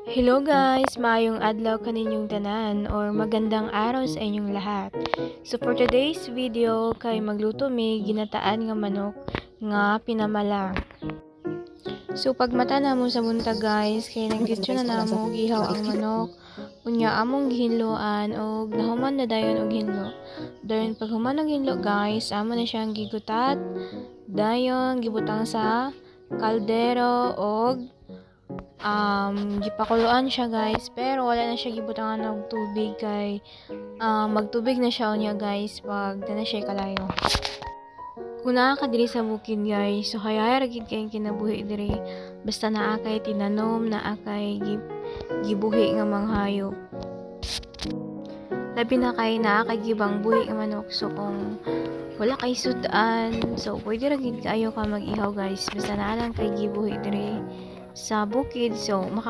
Hello guys! Maayong adlaw kaninyong tanan or magandang araw sa inyong lahat. So for today's video kay magluto mi ginataan nga manok nga pinamala. So pagmata na mo sa buntag guys kay nagdityo na namo gihaw ang manok. Unya among gihinloan og nahuman na dayon og hinlo. Dayon pag human og hinlo guys, amo na siyang gigutat. Dayon gibutang sa kaldero og gipakuluan siya guys, pero wala na siya gibutangan og tubig kay magtubig na siya unya guys pag na siya kalayo. Kung naa ka diri sa bukid guys, so hayay ra gid kay kinabuhi diri, basta naa kay tinanom, naa kay gibuhi nga manghayop. Labi na kay naa kay gibang buhi nga manok, so kung wala kay sudan, so pwede ra gid kayo ka mag-ihaw guys, basta naa lang kay gibuhi diri sa bukid, so